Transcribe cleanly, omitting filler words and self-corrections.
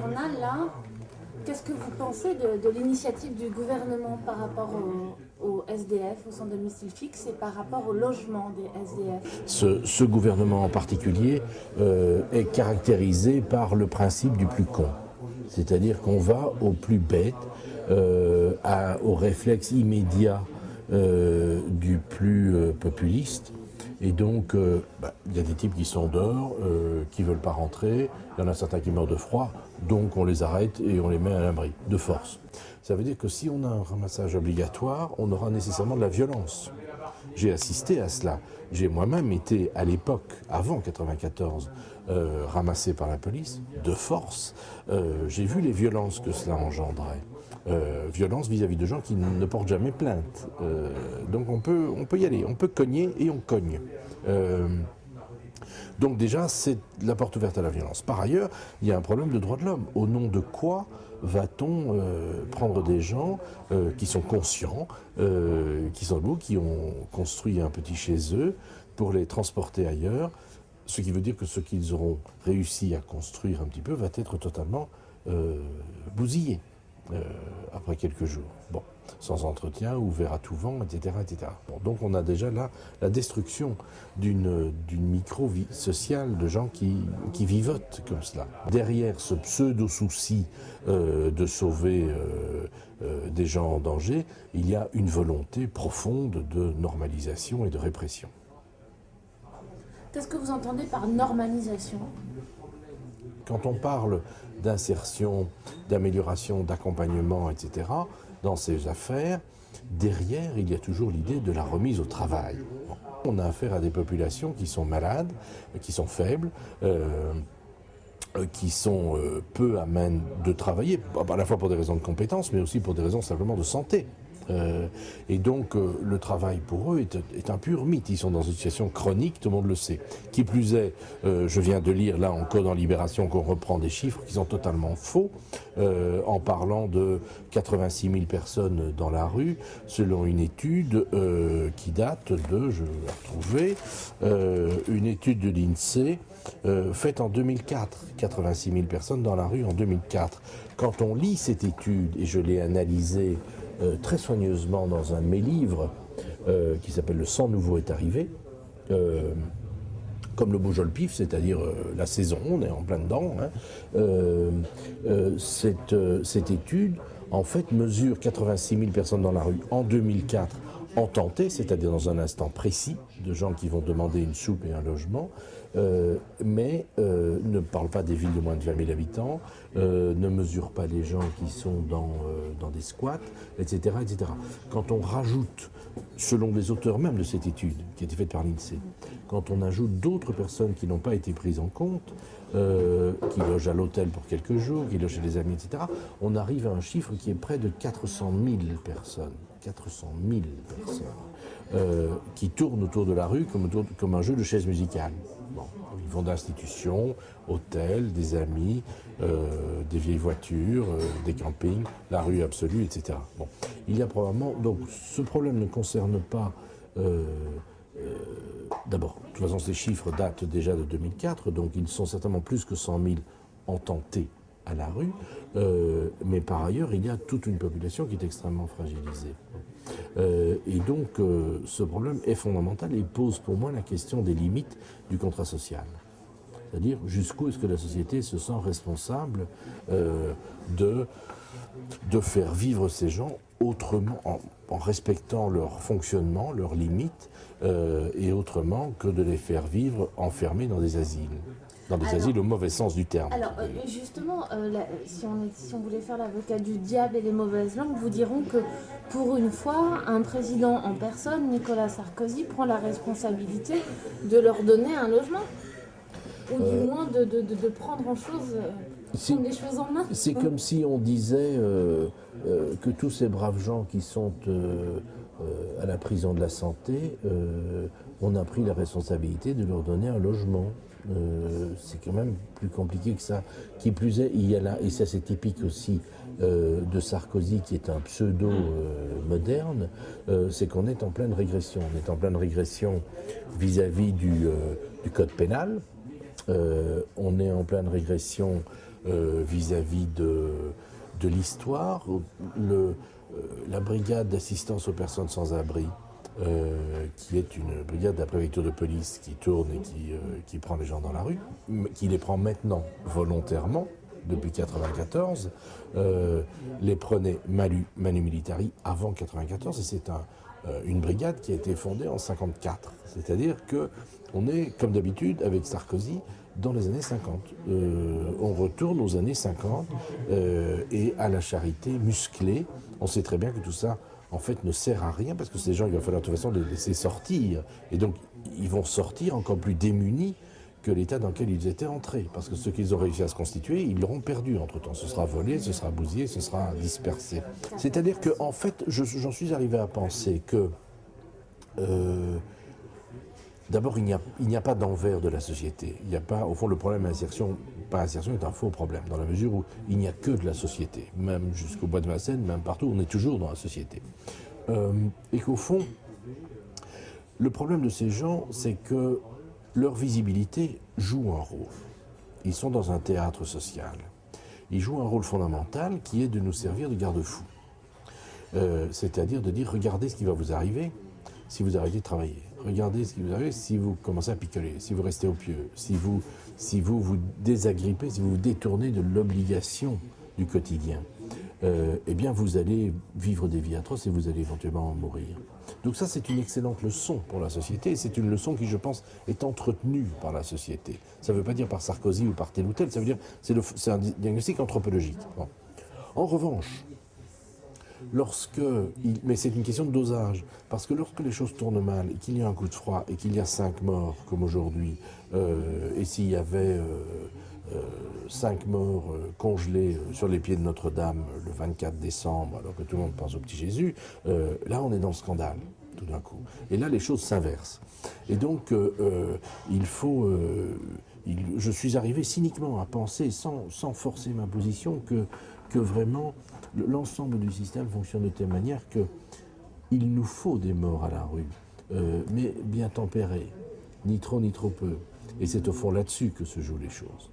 en a là, qu'est-ce que vous pensez de l'initiative du gouvernement par rapport au SDF, au sans domicile fixe, et par rapport au logement des SDF? Ce gouvernement en particulier est caractérisé par le principe du plus con. C'est-à-dire qu'on va au plus bête, au réflexe immédiat du plus populiste. Et donc, il y a des types qui sont dehors, qui ne veulent pas rentrer. Il y en a certains qui meurent de froid, donc on les arrête et on les met à l'abri, de force. Ça veut dire que si on a un ramassage obligatoire, on aura nécessairement de la violence. J'ai assisté à cela. J'ai moi-même été, à l'époque, avant 1994, ramassé par la police, de force. J'ai vu les violences que cela engendrait. Violence vis-à-vis de gens qui ne portent jamais plainte. Donc on peut y aller, on peut cogner et on cogne. Donc déjà, c'est la porte ouverte à la violence. Par ailleurs, il y a un problème de droits de l'homme. Au nom de quoi va-t-on prendre des gens qui sont conscients, qui sont debout, qui ont construit un petit chez eux, pour les transporter ailleurs, ce qui veut dire que ce qu'ils auront réussi à construire un petit peu va être totalement bousillé après quelques jours. Bon, sans entretien, ouvert à tout vent, etc. etc. Bon, donc on a déjà là la destruction d'une micro-vie sociale de gens qui vivotent comme cela. Derrière ce pseudo-souci de sauver des gens en danger, il y a une volonté profonde de normalisation et de répression. Qu'est-ce que vous entendez par normalisation? Quand on parle d'insertion, d'amélioration, d'accompagnement, etc., dans ces affaires, derrière, il y a toujours l'idée de la remise au travail. On a affaire à des populations qui sont malades, qui sont faibles, qui sont peu amènes de travailler, à la fois pour des raisons de compétences, mais aussi pour des raisons simplement de santé. Et donc le travail pour eux est un pur mythe. Ils sont dans une situation chronique, tout le monde le sait. Qui plus est, je viens de lire là encore dans Libération qu'on reprend des chiffres qui sont totalement faux, en parlant de 86 000 personnes dans la rue, selon une étude qui date de, je vais retrouver, une étude de l'INSEE faite en 2004. 86 000 personnes dans la rue en 2004. Quand on lit cette étude, et je l'ai analysée très soigneusement dans un de mes livres qui s'appelle Le sang nouveau est arrivé, comme le beau jol pif, c'est-à-dire la saison, on est en plein dedans. Cette étude, en fait, mesure 86 000 personnes dans la rue en 2004 en tenté, c'est-à-dire dans un instant précis, de gens qui vont demander une soupe et un logement, mais ne parle pas des villes de moins de 20 000 habitants, ne mesure pas les gens qui sont dans des squats, etc., etc. Quand on rajoute, selon les auteurs même de cette étude, qui a été faite par l'INSEE, quand on ajoute d'autres personnes qui n'ont pas été prises en compte, qui logent à l'hôtel pour quelques jours, qui logent chez des amis, etc., on arrive à un chiffre qui est près de 400 000 personnes. 400 000 personnes qui tournent autour de la rue comme un jeu de chaises musicales. Bon, ils vont d'institutions, hôtels, des amis, des vieilles voitures, des campings, la rue absolue, etc. Bon, il y a probablement... Donc ce problème ne concerne pas... D'abord, de toute façon, ces chiffres datent déjà de 2004, donc ils sont certainement plus que 100 000 ententés à la rue, mais par ailleurs, il y a toute une population qui est extrêmement fragilisée. Et donc, ce problème est fondamental et pose pour moi la question des limites du contrat social. C'est-à-dire, jusqu'où est-ce que la société se sent responsable de faire vivre ces gens autrement, en respectant leur fonctionnement, leurs limites, et autrement que de les faire vivre enfermés dans des asiles. Dans des asiles au mauvais sens du terme. Alors, justement, si on voulait faire l'avocat du diable et les mauvaises langues, vous diront que, pour une fois, un président en personne, Nicolas Sarkozy, prend la responsabilité de leur donner un logement. Ou du moins de prendre des choses en main. C'est comme si on disait que tous ces braves gens qui sont à la prison de la santé, on a pris la responsabilité de leur donner un logement. C'est quand même plus compliqué que ça. Qui plus est, il y a là, et ça c'est typique aussi de Sarkozy, qui est un pseudo moderne, c'est qu'on est en pleine régression. On est en pleine régression vis-à-vis du code pénal. On est en pleine régression vis-à-vis de l'histoire. La brigade d'assistance aux personnes sans abri, qui est une brigade de la préfecture de police qui tourne et qui prend les gens dans la rue, qui les prend maintenant volontairement, depuis 1994, les prenait manu militari avant 1994, et c'est une brigade qui a été fondée en 1954. C'est-à-dire qu'on est, comme d'habitude, avec Sarkozy, dans les années 50. On retourne aux années 50 et à la charité musclée. On sait très bien que tout ça, en fait, ne sert à rien, parce que ces gens, il va falloir de toute façon les laisser sortir. Et donc, ils vont sortir encore plus démunis que l'état dans lequel ils étaient entrés. Parce que ce qu'ils ont réussi à se constituer, ils l'auront perdu entre-temps. Ce sera volé, ce sera bousillé, ce sera dispersé. C'est-à-dire que, en fait, j'en suis arrivé à penser que d'abord, il n'y a pas d'envers de la société. Il n'y a pas, au fond, le problème insertion, pas insertion, est un faux problème, dans la mesure où il n'y a que de la société. Même jusqu'au bois de Vincennes, même partout, on est toujours dans la société. Et qu'au fond, le problème de ces gens, c'est que leur visibilité joue un rôle. Ils sont dans un théâtre social. Ils jouent un rôle fondamental qui est de nous servir de garde-fou. C'est-à-dire de dire, regardez ce qui va vous arriver si vous arrêtez de travailler. Regardez ce qui vous arrive si vous commencez à picoler, si vous restez au pieu, si vous vous désagrippez, si vous vous détournez de l'obligation du quotidien. Eh bien, vous allez vivre des vies atroces et vous allez éventuellement en mourir. Donc ça, c'est une excellente leçon pour la société, et c'est une leçon qui, je pense, est entretenue par la société. Ça ne veut pas dire par Sarkozy ou par tel ou tel, ça veut dire c'est un diagnostic anthropologique. Bon. En revanche, mais c'est une question de dosage, parce que lorsque les choses tournent mal, et qu'il y a un coup de froid, et qu'il y a 5 morts, comme aujourd'hui, et s'il y avait 5 morts congelés sur les pieds de Notre-Dame le 24 décembre, alors que tout le monde pense au petit Jésus, là on est dans le scandale, tout d'un coup. Et là les choses s'inversent. Et donc je suis arrivé cyniquement à penser, sans forcer ma position, que vraiment l'ensemble du système fonctionne de telle manière qu'il nous faut des morts à la rue, mais bien tempérés, ni trop ni trop peu. Et c'est au fond là-dessus que se jouent les choses.